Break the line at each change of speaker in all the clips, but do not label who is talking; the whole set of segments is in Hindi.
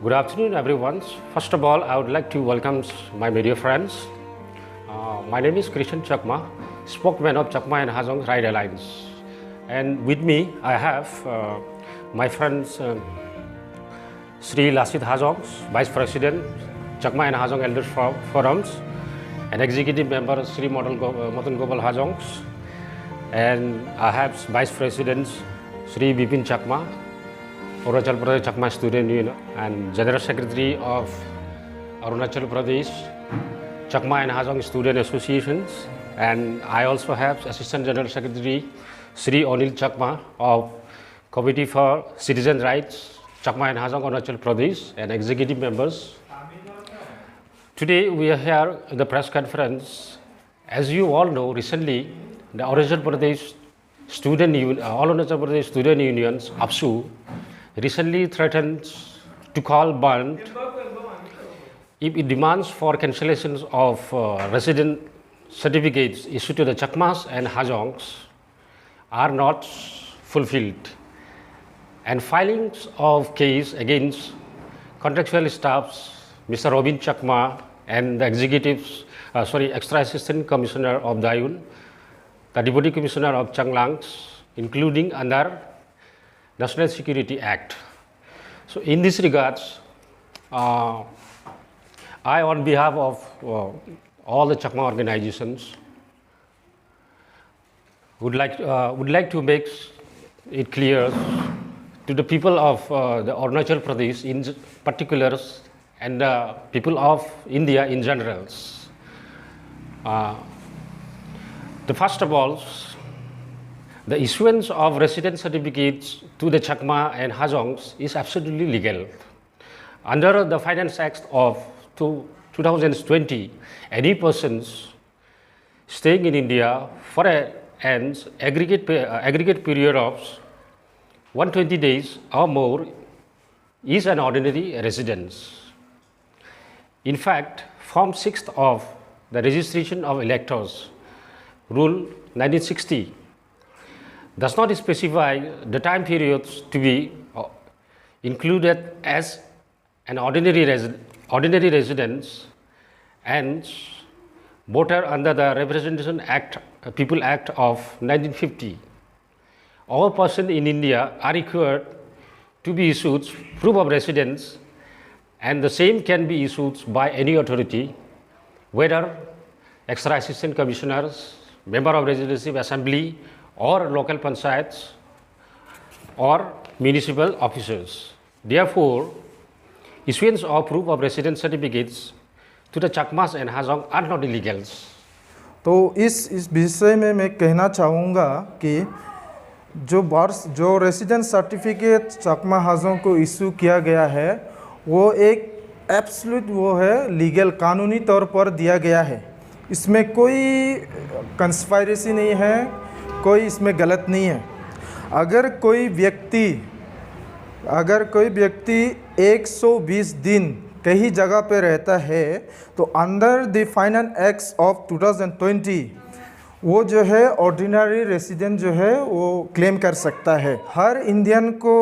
Good afternoon, everyone. First of all, I would like to welcome my media friends. My name is Christian Chakma, spokesman of Chakma and Hajong Right Alliance. And with me, I have my friends Sri Lasit Hajong, Vice President, Chakma and Hajong Elders Forums, and Executive Member Sri Matan Gopal Hajong, and I have Vice President Sri Bipin Chakma, Arunachal Pradesh Chakma Student Union, and General Secretary of Arunachal Pradesh Chakma and Hajong Student Associations, and I also have Assistant General Secretary Sri Anil Chakma of Committee for Citizen Rights Chakma and Hajong Arunachal Pradesh, and executive members. Today we are here in the press conference. As you all know, recently the Arunachal Pradesh Student Union, all Arunachal Pradesh Student Unions, APSU, recently threatened to call band if it demands for cancellations of resident certificates issued to the Chakmas and Hajongs are not fulfilled, and filings of case against contractual staffs Mr. Robin Chakma and the Extra Assistant Commissioner of Dayun, the Deputy Commissioner of Changlangs, including under National Security Act. So in this regards, I on behalf of all the Chakma organizations would like to make it clear to the people of the Arunachal Pradesh in particular and the people of India in general. The first of all, the issuance of residence certificates to the Chakma and Hajongs is absolutely legal. Under the Finance Act of 2020, any persons staying in India for an aggregate period of 120 days or more is an ordinary residence. In fact, Form 6 of the Registration of Electors, Rule 1960, does not specify the time periods to be included as an ordinary residence and voter under the Representation Act, People Act of 1950. All persons in India are required to be issued proof of residence, and the same can be issued by any authority, whether Extra Assistant Commissioners, Member of Legislative Assembly, or local panchayats or municipal officers. Therefore, issuance of proof of residence certificates to the Chakmas and Hajong are not illegal.
तो इस विषय में मैं कहना चाहूँगा कि जो रेसिडेंस सर्टिफिकेट चकमा हाजोंग को इशू किया गया है वो एक एब्सोल्यूट वो है लीगल कानूनी तौर पर दिया गया है। इसमें कोई कंस्पायरेसी नहीं है, कोई इसमें गलत नहीं है। अगर कोई व्यक्ति 120 दिन कहीं जगह पे रहता है तो under the finance act of 2020 वो जो है ऑर्डिनरी रेसिडेंट जो है वो क्लेम कर सकता है। हर इंडियन को,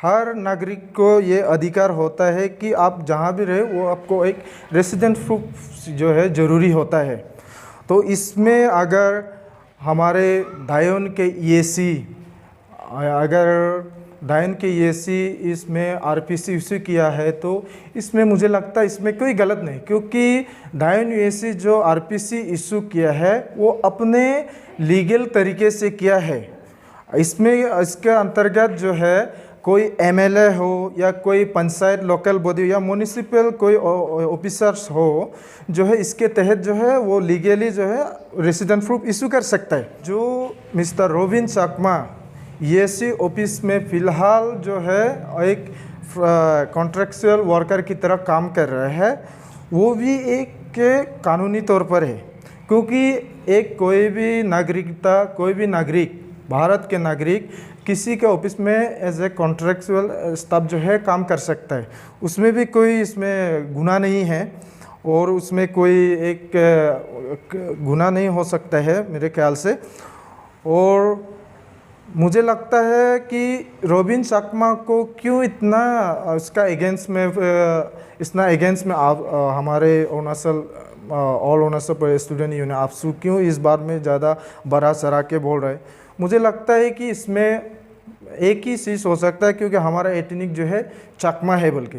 हर नागरिक को ये अधिकार होता है कि आप जहाँ भी रहे वो आपको एक रेसिडेंट प्रूफ जो है ज़रूरी होता है। तो इसमें अगर हमारे दायून के ईएसी इसमें आरपीसी इशू किया है तो इसमें मुझे लगता है इसमें कोई गलत नहीं, क्योंकि दायून ईएसी जो आरपीसी इशू किया है वो अपने लीगल तरीके से किया है। इसके अंतर्गत जो है कोई एमएलए हो या कोई पंचायत लोकल बॉडी या म्यूनिसिपल कोई ऑफिसर्स हो जो है इसके तहत जो है वो लीगली जो है रेसिडेंट प्रूफ इशू कर सकता है। जो मिस्टर रोबिन चकमा ईएसी ऑफिस में फ़िलहाल जो है एक कॉन्ट्रैक्चुअल वर्कर की तरह काम कर रहे हैं, वो भी एक कानूनी तौर पर है, क्योंकि कोई भी नागरिक भारत के नागरिक किसी के ऑफिस में एज ए कॉन्ट्रैक्चुअल स्टाफ जो है काम कर सकता है। उसमें भी कोई इसमें गुनाह नहीं है और उसमें कोई एक गुनाह नहीं हो सकता है मेरे ख्याल से। और मुझे लगता है कि रोबिन चकमा को क्यों इतना इसका अगेंस्ट में आप हमारे Arunachal all Arunachal student union AAPSU क्यों इस बार में ज़्यादा बड़ा चढ़ा के बोल रहे हैं। मुझे लगता है कि इसमें एक ही चीज़ हो सकता है, क्योंकि हमारा एथनिक जो है चकमा है बोल के,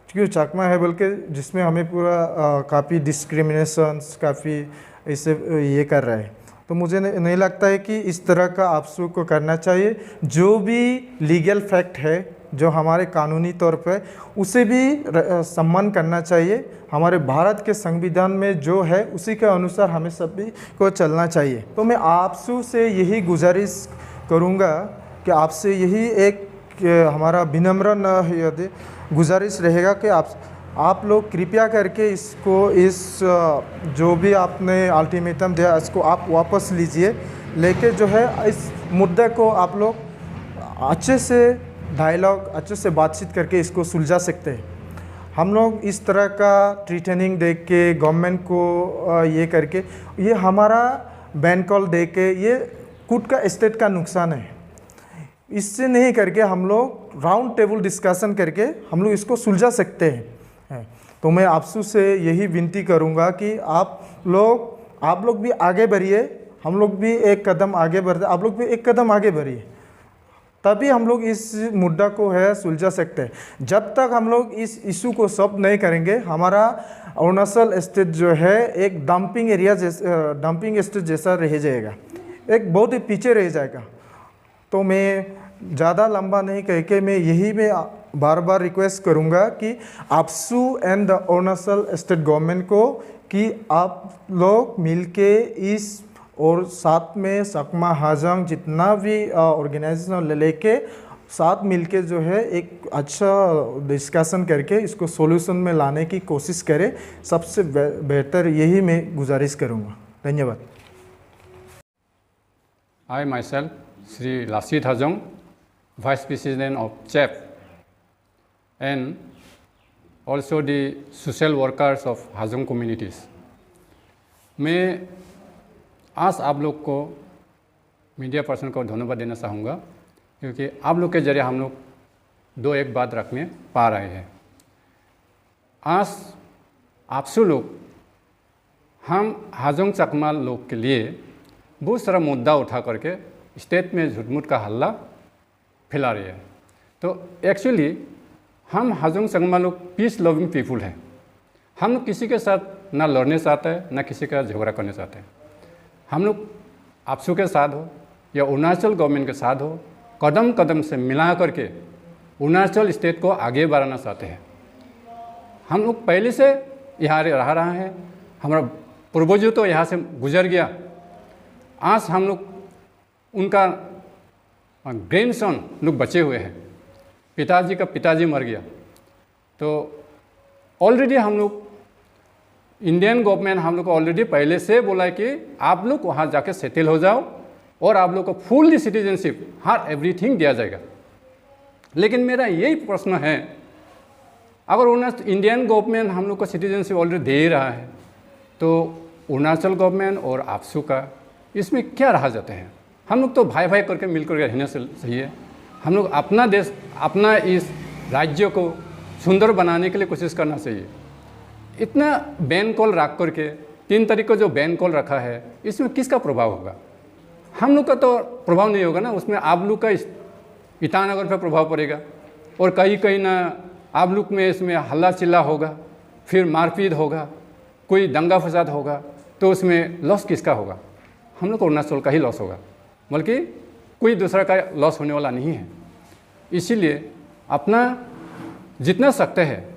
क्योंकि चकमा है बोल के जिसमें हमें पूरा काफ़ी डिस्क्रिमिनेशंस काफ़ी ऐसे ये कर रहा है। तो मुझे नहीं लगता है कि इस तरह का आपसू को करना चाहिए। जो भी लीगल फैक्ट है, जो हमारे कानूनी तौर पे, उसे भी सम्मान करना चाहिए। हमारे भारत के संविधान में जो है उसी के अनुसार हमें सभी को चलना चाहिए। तो मैं आपसू से यही गुजारिश करूँगा कि आपसे यही एक हमारा विनम्र गुजारिश रहेगा कि आप लोग कृपया करके इसको जो भी आपने अल्टीमेटम दिया इसको आप वापस लीजिए, लेके जो है इस मुद्दे को आप लोग अच्छे से डायलॉग अच्छे से बातचीत करके इसको सुलझा सकते हैं। हम लोग इस तरह का ट्रेनिंग दे के गवर्नमेंट को ये करके ये हमारा बैन कॉल दे के ये खुद का स्टेट का नुकसान है। इससे नहीं करके हम लोग राउंड टेबल डिस्कशन करके हम लोग इसको सुलझा सकते हैं। तो मैं आपसू से यही विनती करूंगा कि आप लोग भी आगे बढ़िए, हम लोग भी एक कदम आगे बढ़ते, आप लोग भी एक कदम आगे बढ़िए, तभी हम लोग इस मुद्दा को है सुलझा सकते हैं। जब तक हम लोग इस इशू को सॉल्व नहीं करेंगे, हमारा अरुणाचल स्टेट जो है एक डंपिंग एरिया डंपिंग स्टेट जैसा रह जाएगा, एक बहुत ही पीछे रह जाएगा। तो मैं ज़्यादा लंबा नहीं कह के मैं बार बार रिक्वेस्ट करूँगा कि AAPSU and the Arunachal state government को कि आप लोग मिलके इस और साथ में सकमा हाजंग जितना भी ऑर्गेनाइजेशन लेके साथ मिलके जो है एक अच्छा डिस्कशन करके इसको सॉल्यूशन में लाने की कोशिश करें। सबसे बेहतर यही मैं गुजारिश करूँगा। धन्यवाद।
I myself, Sri Lasit Hajong, Vice President of CHEP, and also the social workers of Hajong communities. मैं आज आप लोग को मीडिया पर्सन को धन्यवाद देना चाहूँगा, क्योंकि आप लोग के जरिए हम लोग एक बात रखने पा रहे हैं। आज आपसे लोग हम हाजोंग चकमा लोग के लिए बहुत सारा मुद्दा उठा करके स्टेट में झूठ-मूठ का हल्ला फैला रही है। तो एक्चुअली हम हाजोंग चकमा लोग पीस लविंग पीपुल हैं। हम लोग किसी के साथ ना लड़ने चाहते हैं, ना किसी का झगड़ा करने चाहते हैं। हम लोग आपसू के साथ हो या अरुणाचल गवर्नमेंट के साथ हो, कदम कदम से मिला करके अरुणाचल स्टेट को आगे बढ़ाना चाहते हैं। हम लोग पहले से यहाँ रह रहा है, हमारा पूर्वजों तो यहाँ से गुजर गया। आज हम लोग उनका ग्रैंडसन लोग बचे हुए हैं। पिताजी का पिताजी मर गया, तो ऑलरेडी हम लोग इंडियन गवर्नमेंट हम लोग को ऑलरेडी पहले से बोला है कि आप लोग वहाँ जाके सेटल हो जाओ और आप लोग को फुल्ली सिटीजनशिप हर एवरीथिंग दिया जाएगा। लेकिन मेरा यही प्रश्न है, अगर इंडियन गवर्नमेंट हम लोग को सिटीजनशिप ऑलरेडी दे रहा है, तो अरुणाचल गवर्नमेंट और आपसू का इसमें क्या रहा जाते हैं? हम लोग तो भाई भाई करके मिलकर रहना सही है। हम लोग अपना देश, अपना इस राज्य को सुंदर बनाने के लिए कोशिश करना चाहिए। इतना बैन कॉल रख करके 3 तारीख को जो बैन कॉल रखा है, इसमें किसका प्रभाव होगा? हम लोग का तो प्रभाव नहीं होगा ना, उसमें आप लोग का ईटानगर पर प्रभाव पड़ेगा और कहीं कहीं ना आप लोग में इसमें हल्ला चिल्ला होगा, फिर मारपीट होगा, कोई दंगा फसाद होगा, तो उसमें लॉस किसका होगा? हम लोग को अरुणाचल का ही लॉस होगा, बल्कि कोई दूसरा का लॉस होने वाला नहीं है। इसीलिए अपना जितना सकते हैं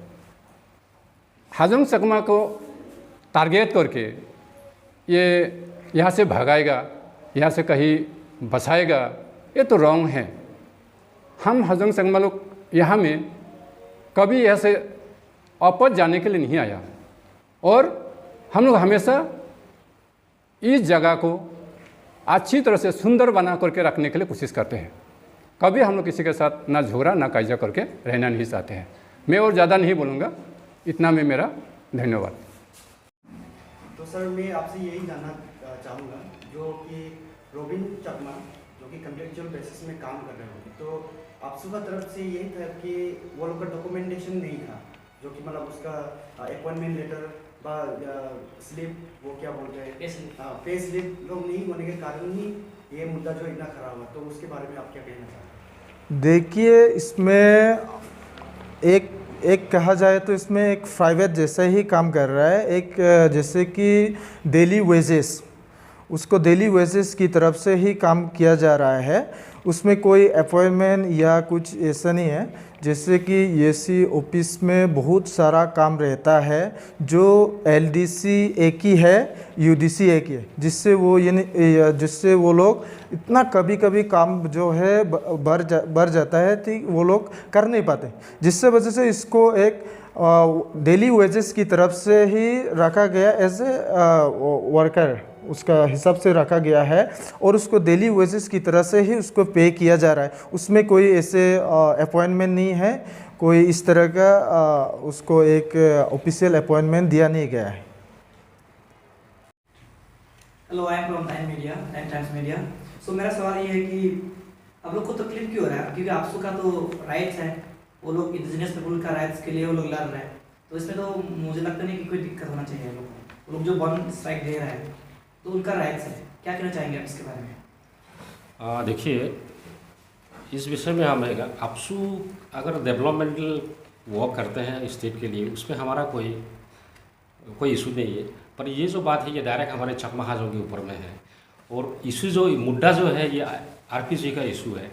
हाजोंग चकमा को टारगेट करके ये यहाँ से भगाएगा, यहाँ से कहीं बसाएगा, ये तो रॉन्ग है। हम हाजोंग चकमा लोग यहाँ में कभी यहाँ से वापस जाने के लिए नहीं आया और हम लोग हमेशा इस जगह को अच्छी तरह से सुंदर बना करके रखने के लिए कोशिश करते हैं। कभी हम लोग किसी के साथ ना झगड़ा ना कायजा करके रहना नहीं चाहते हैं। मैं और ज़्यादा नहीं बोलूँगा, इतना में मेरा धन्यवाद।
तो सर मैं आपसे यही जानना चाहूँगा जो कि रोबिन चकमा जो कि कंट्रेक्चुअल बेसिस में काम कर रहे होंगे, तो आपसू का तरफ से यही था कि वो लोग का डॉक्यूमेंटेशन नहीं था, जो कि मतलब उसका अपॉइंटमेंट लेटर या स्लिप, वो क्या बोलते हैं, पे स्लिप लोग नहीं होने के कारण ही ये मुद्दा जो इतना खराब हुआ। तो उसके बारे में आप क्या कहना चाहते हैं?
देखिए, इसमें एक कहा जाए तो इसमें एक प्राइवेट जैसा ही काम कर रहा है। एक जैसे कि डेली वेजेस, उसको डेली वेजेस की तरफ से ही काम किया जा रहा है, उसमें कोई अपॉइंटमेंट या कुछ ऐसा नहीं है। जैसे कि एसी ऑफिस में बहुत सारा काम रहता है, जो एलडीसी एक ही है, यूडीसी एक ही है, जिससे वो लोग इतना कभी कभी काम जो है बढ़ जाता है कि वो लोग कर नहीं पाते, जिससे वजह से इसको एक डेली वेजेस की तरफ से ही रखा गया, एज ए वर्कर उसका हिसाब से रखा गया है, और उसको डेली वेजेस की तरह से ही उसको पे किया जा रहा है। उसमें कोई ऐसे अपॉइंटमेंट नहीं है, कोई इस तरह का उसको एक ऑफिशियल अपॉइंटमेंट दिया नहीं गया है।
Hello, I am from Times Media. So मेरा सवाल ये है कि आप लोग को तकलीफ क्यों हो रहा है? क्योंकि आपसू का तो राइट्स है, वो लोग इंडिजिनियस पीपल का राइट्स के लिए वो लोग लड़ रहे हैं, तो इसमें तो मुझे लगता नहीं कि कोई दिक्कत होना चाहिए। वो लोग जो वन स्ट्राइक दे रहे हैं तो उनका राइट्स है, क्या कहना चाहेंगे आप इसके बारे में?
देखिए, इस विषय में हम आपसू अगर डेवलपमेंटल वर्क करते हैं स्टेट के लिए, उसमें हमारा कोई इशू नहीं है। पर ये जो बात है, ये डायरेक्ट हमारे चकमा हाजों के ऊपर में है, और इशू जो मुद्दा जो है, ये आरपीसी का इशू है।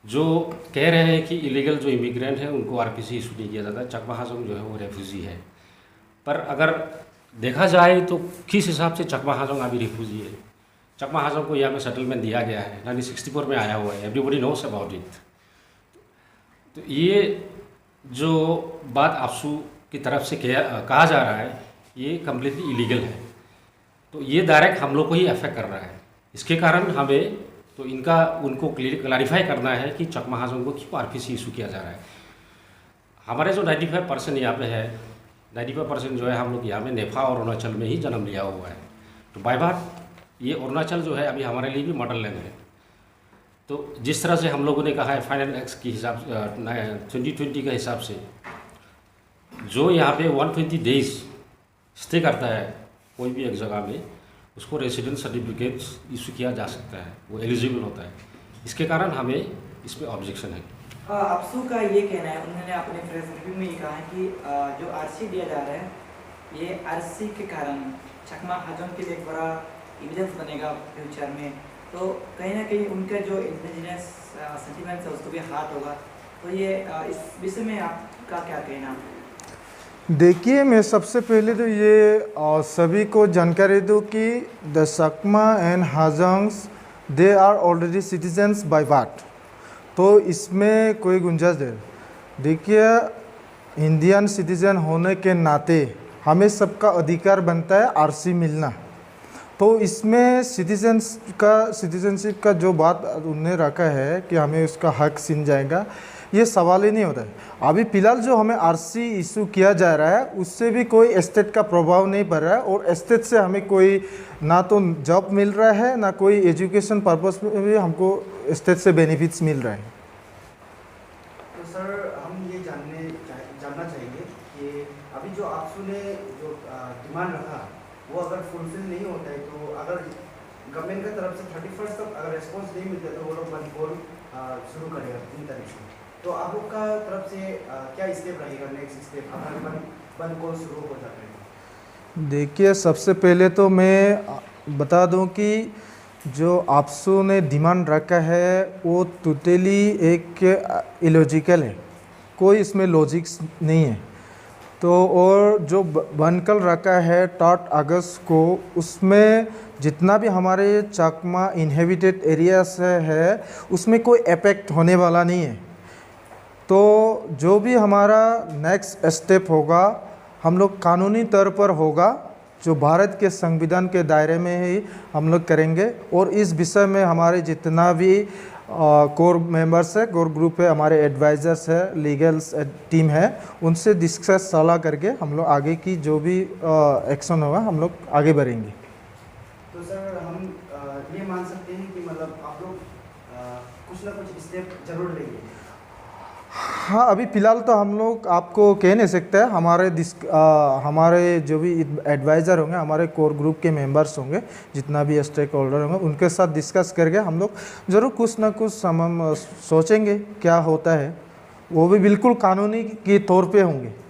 जो कह रहे हैं कि इलीगल जो इमिग्रेंट है उनको आरपीसी इशू नहीं किया जाता, चकमा हाजों जो है वो रेफ्यूजी है। पर अगर देखा जाए तो किस हिसाब से चकमा हाजों अभी रिफ्यूजी है? चकमा हाजों को यहाँ पे सेटलमेंट दिया गया है, 1964 में आया हुआ है, एवरीबॉडी नोस अबाउट इट। तो ये जो बात आपसू की तरफ से कहा जा रहा है, ये कम्प्लीटली इलीगल है, तो ये डायरेक्ट हम लोग को ही अफेक्ट कर रहा है। इसके कारण हमें तो उनको क्लैरिफाई करना है कि चकमा हाजों को क्यों आरपीसी इशू किया जा रहा है। हमारे जो 95% यहाँ पे है, 95% जो है हम लोग यहाँ में नेफा और अरुणाचल में ही जन्म लिया हुआ है। तो बाय बात ये अरुणाचल जो है अभी हमारे लिए भी मॉडल लैंड है। तो जिस तरह से हम लोगों ने कहा है फाइनल एक्ट के हिसाब से 2020 के हिसाब से, जो यहाँ पे 120 डेज स्टे करता है कोई भी एक जगह में, उसको रेसिडेंस सर्टिफिकेट इशू किया जा सकता है, वो एलिजिबल होता है। इसके कारण हमें इस पर ऑब्जेक्शन है।
आपसू का ये कहना है, उन्होंने अपने प्रेस रिव्यू में ये कहा है कि जो आरसी दिया जा रहा है, ये आरसी के कारण चकमा हाजों के लिए एक बड़ा एविडेंस बनेगा फ्यूचर में, तो कहीं ना कहीं उनका जो इंडिजिनियस सेंटिमेंट्स है उसको भी हाथ होगा। तो ये इस विषय में आपका क्या कहना?
देखिए, मैं सबसे पहले तो ये सभी को जानकारी दूँ कि the Chakma and Hajongs they are already citizens by birth, तो इसमें कोई गुंजाइश है। देखिए, इंडियन सिटीजन होने के नाते हमें सबका अधिकार बनता है आरसी मिलना, तो इसमें सिटीजनशिप का जो बात उन्होंने रखा है कि हमें उसका हक छिन जाएगा, ये सवाल ही नहीं होता है। अभी फ़िलहाल जो हमें आरसी इशू किया जा रहा है, उससे भी कोई स्टेट का प्रभाव नहीं पड़ रहा है, और स्टेट से हमें कोई ना तो जॉब मिल रहा है, ना कोई एजुकेशन पर्पस में भी हमको स्टेट से बेनिफिट्स मिल रहा है।
तो सर, हम ये जानना चाहेंगे कि अभी जो आपसू ने जो डिमांड रखा, वो अगर फुलफिल नहीं होता है, तो अगर गवर्नमेंट की तरफ से 31 तक अगर रिस्पॉन्स नहीं मिलता, तो वो लोग बंद कॉल शुरू करेगा 3 तारीख से। तो आप लोग का तरफ से क्या स्टेप रहेगा, नेक्स्ट स्टेप अगर बंद कॉल शुरू हो जाता है?
देखिए, सबसे पहले तो मैं बता दूं कि जो आपसू ने डिमांड रखा है वो टोटली एक इलॉजिकल है, कोई इसमें लॉजिक्स नहीं है। तो और जो बनकल रखा है 3 अगस्त को, उसमें जितना भी हमारे चकमा इनहेबिटेड एरियाज है उसमें कोई इफेक्ट होने वाला नहीं है। तो जो भी हमारा नेक्स्ट स्टेप होगा, हम लोग कानूनी तौर पर होगा, जो भारत के संविधान के दायरे में ही हम लोग करेंगे। और इस विषय में हमारे जितना भी कोर मेंबर्स है, कोर ग्रुप है, हमारे एडवाइज़र्स है, लीगल्स टीम है, उनसे डिस्कस सलाह करके हम लोग आगे की जो भी एक्शन होगा हम लोग आगे बढ़ेंगे।
तो सर, हम ये मान सकते हैं कि मतलब आप लोग कुछ ना कुछ स्टेप जरूर लेंगे?
हाँ, अभी फ़िलहाल तो हम लोग आपको कह नहीं सकते हैं। हमारे जो भी एडवाइज़र होंगे, हमारे कोर ग्रुप के मेंबर्स होंगे, जितना भी स्टेक होल्डर होंगे, उनके साथ डिस्कस करके हम लोग ज़रूर कुछ ना कुछ हम सोचेंगे क्या होता है। वो भी बिल्कुल कानूनी के तौर पे होंगे।